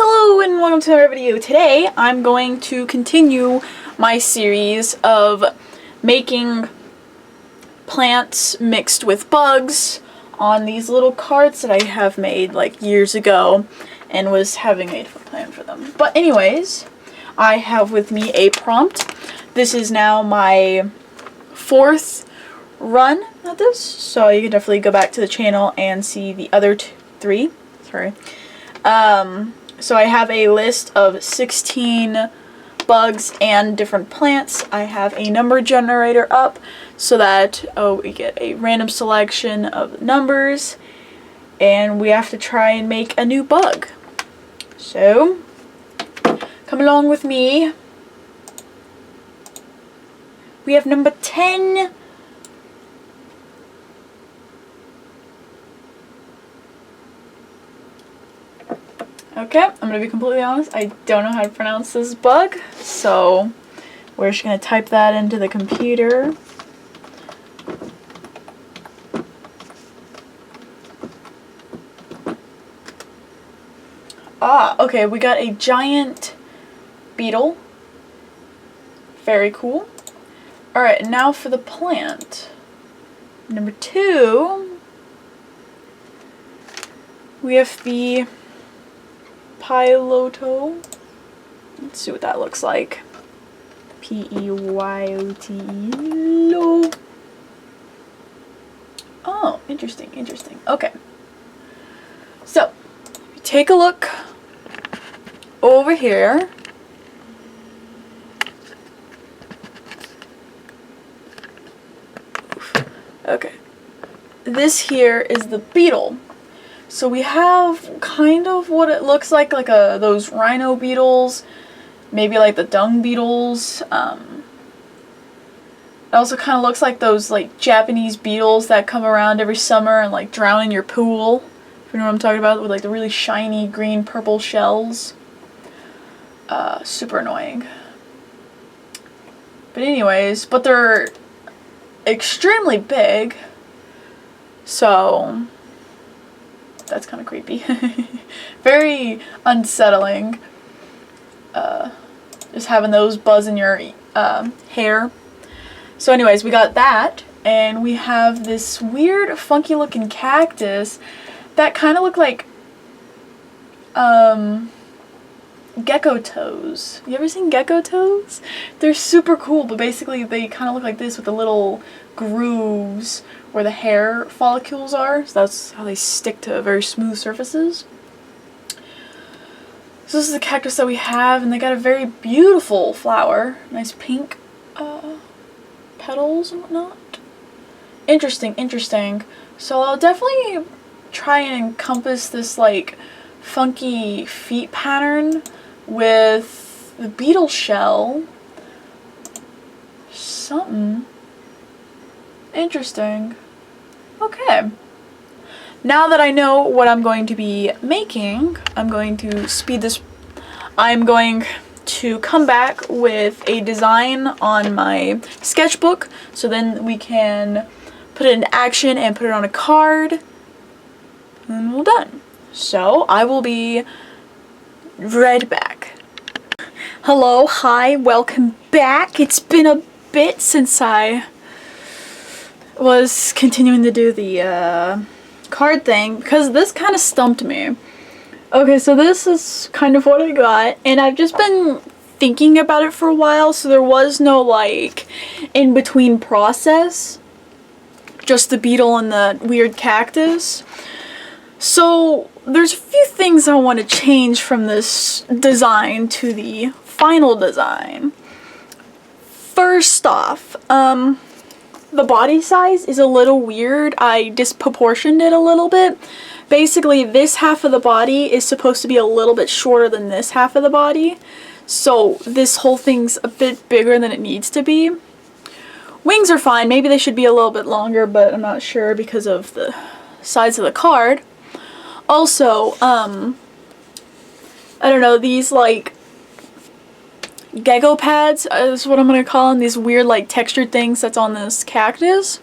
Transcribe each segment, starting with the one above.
Hello and welcome to another video. Today I'm going to continue my series of making plants mixed with bugs on these little cards that I have made like years ago and was having made a plan for them. But anyways, I have with me a prompt. This is now my fourth run at this, so you can definitely go back to the channel and see the other three. Sorry. So I have a list of 16 bugs and different plants. I have a number generator up so that we get a random selection of numbers and we have to try and make a new bug. So come along with me. We have number 10. Okay, I'm gonna be completely honest, I don't know how to pronounce this bug, so we're just gonna type that into the computer. Okay, we got a giant beetle. Very cool. Alright, now for the plant. Number 2, we have the Pyeyote. Let's see what that looks like. P-E-Y-O-T-E. Oh, interesting, interesting. Okay. So, take a look over here. Okay. This here is the beetle. So we have kind of what it looks like those rhino beetles, maybe like the dung beetles. It also kind of looks like those like Japanese beetles that come around every summer and like drown in your pool. If you know what I'm talking about, with like the really shiny green purple shells. Super annoying. But anyways, but they're extremely big. So that's kind of creepy. Very unsettling. Just having those buzz in your hair. So anyways, we got that. And we have this weird, funky looking cactus that kind of look like gecko toes. You ever seen gecko toes? They're super cool, but basically they kind of look like this with the little grooves where the hair follicles are, so that's how they stick to very smooth surfaces. So this is the cactus that we have, and they got a very beautiful flower, nice pink petals and whatnot. Interesting, interesting. So I'll definitely try and encompass this like funky feet pattern with the beetle shell. Something interesting. Okay. Now that I know what I'm going to be making, I'm going to speed this. I'm going to come back with a design on my sketchbook so then we can put it into action and put it on a card and we're done. So I will be right back. Hello, hi, welcome back. It's been a bit since I was continuing to do the card thing because this kind of stumped me. Okay, so this is kind of what I got, and I've just been thinking about it for a while, so there was no like in between process, just the beetle and the weird cactus. So there's a few things I want to change from this design to the final design. First off, the body size is a little weird. I disproportioned it a little bit. Basically, this half of the body is supposed to be a little bit shorter than this half of the body. So this whole thing's a bit bigger than it needs to be. Wings are fine. Maybe they should be a little bit longer, but I'm not sure because of the size of the card. Also, I don't know, these like gecko pads is what I'm gonna call them, these weird like textured things that's on this cactus,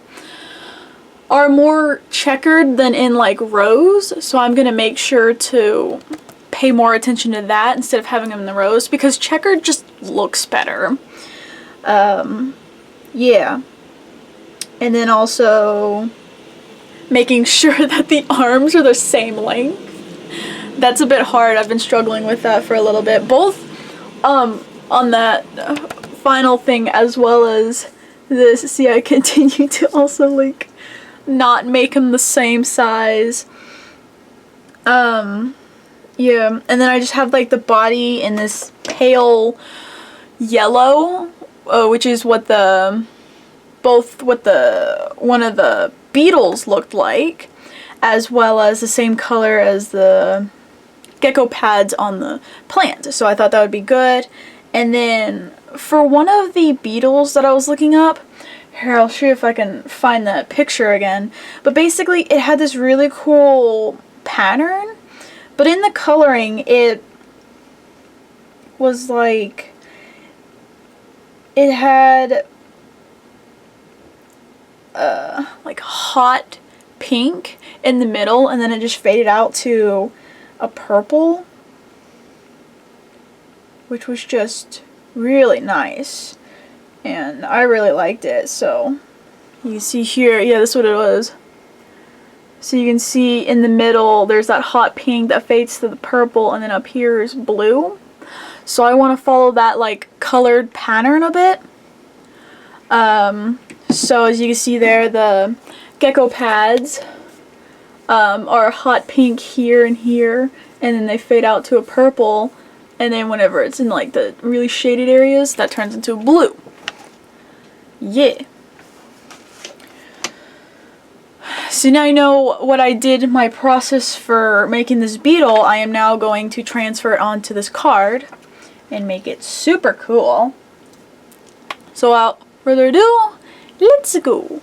are more checkered than in like rows, so I'm gonna make sure to pay more attention to that instead of having them in the rows, because checkered just looks better. Yeah. And then also making sure that the arms are the same length. That's a bit hard. I've been struggling with that for a little bit. Both on that final thing as well as this. See, I continue to also like not make them the same size. Yeah, and then I just have like the body in this pale yellow, which is what one of the beetles looked like, as well as the same color as the gecko pads on the plant. So I thought that would be good. And then for one of the beetles that I was looking up, here, I'll show you if I can find that picture again. But basically it had this really cool pattern, but in the coloring it was like, it had like hot pink in the middle, and then it just faded out to a purple, which was just really nice, and I really liked it. So you see here, yeah, this is what it was. So you can see in the middle there's that hot pink that fades to the purple, and then up here is blue. So I want to follow that like colored pattern a bit. So as you can see there, the gecko pads are hot pink here and here, and then they fade out to a purple, and then whenever it's in like the really shaded areas, that turns into blue. Yeah. So now you know what I did, my process for making this beetle. I am now going to transfer it onto this card and make it super cool. So without further ado, let's go.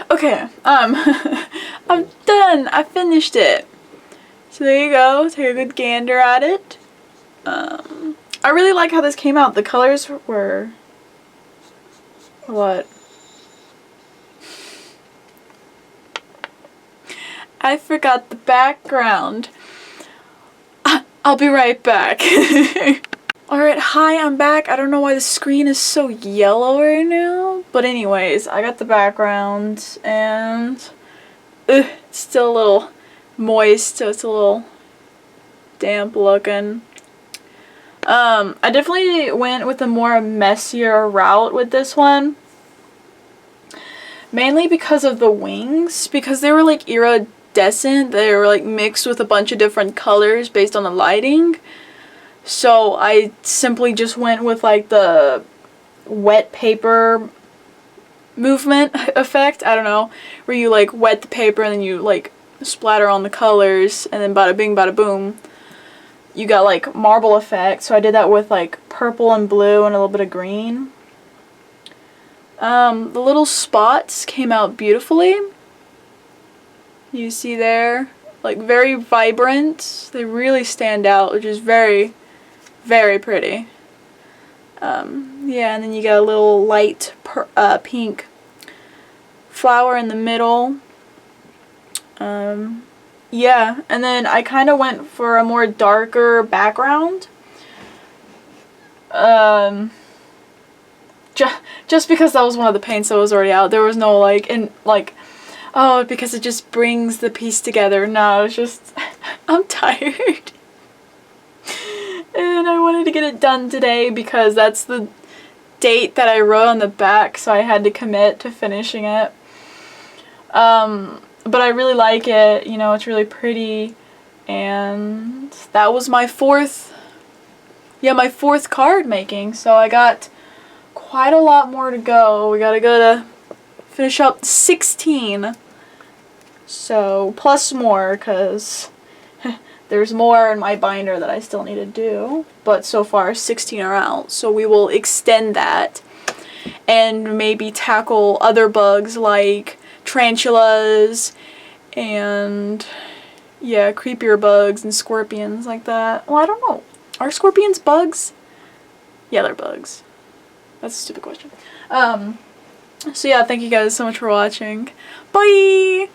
Okay, I'm done. I finished it. So there you go. Take a good gander at it. I really like how this came out. The colors were what? I forgot the background. I'll be right back. Alright, hi, I'm back. I don't know why the screen is so yellow right now. But anyways, I got the background, and it's still a little moist, so it's a little damp looking. I definitely went with a more messier route with this one. Mainly because of the wings, because they were like iridescent. They were like mixed with a bunch of different colors based on the lighting. So I simply just went with like the wet paper movement effect, I don't know, where you like wet the paper and then you like splatter on the colors and then bada bing bada boom, you got like marble effect. So I did that with like purple and blue and a little bit of green. The little spots came out beautifully. You see there, like very vibrant. They really stand out, which is very, very pretty. Yeah, and then you got a little light pink flower in the middle. Yeah, and then I kind of went for a more darker background. Just because that was one of the paints that was already out. There was no oh, because it just brings the piece together. No, it's just, I'm tired. And I wanted to get it done today because that's the date that I wrote on the back, so I had to commit to finishing it. But I really like it, you know, it's really pretty. And that was my fourth card making, so I got quite a lot more to go. We gotta go to finish up 16. So, plus more, because there's more in my binder that I still need to do. But so far, 16 are out. So we will extend that and maybe tackle other bugs like tarantulas and, yeah, creepier bugs and scorpions like that. Well, I don't know. Are scorpions bugs? Yeah, they're bugs. That's a stupid question. So yeah, thank you guys so much for watching. Bye!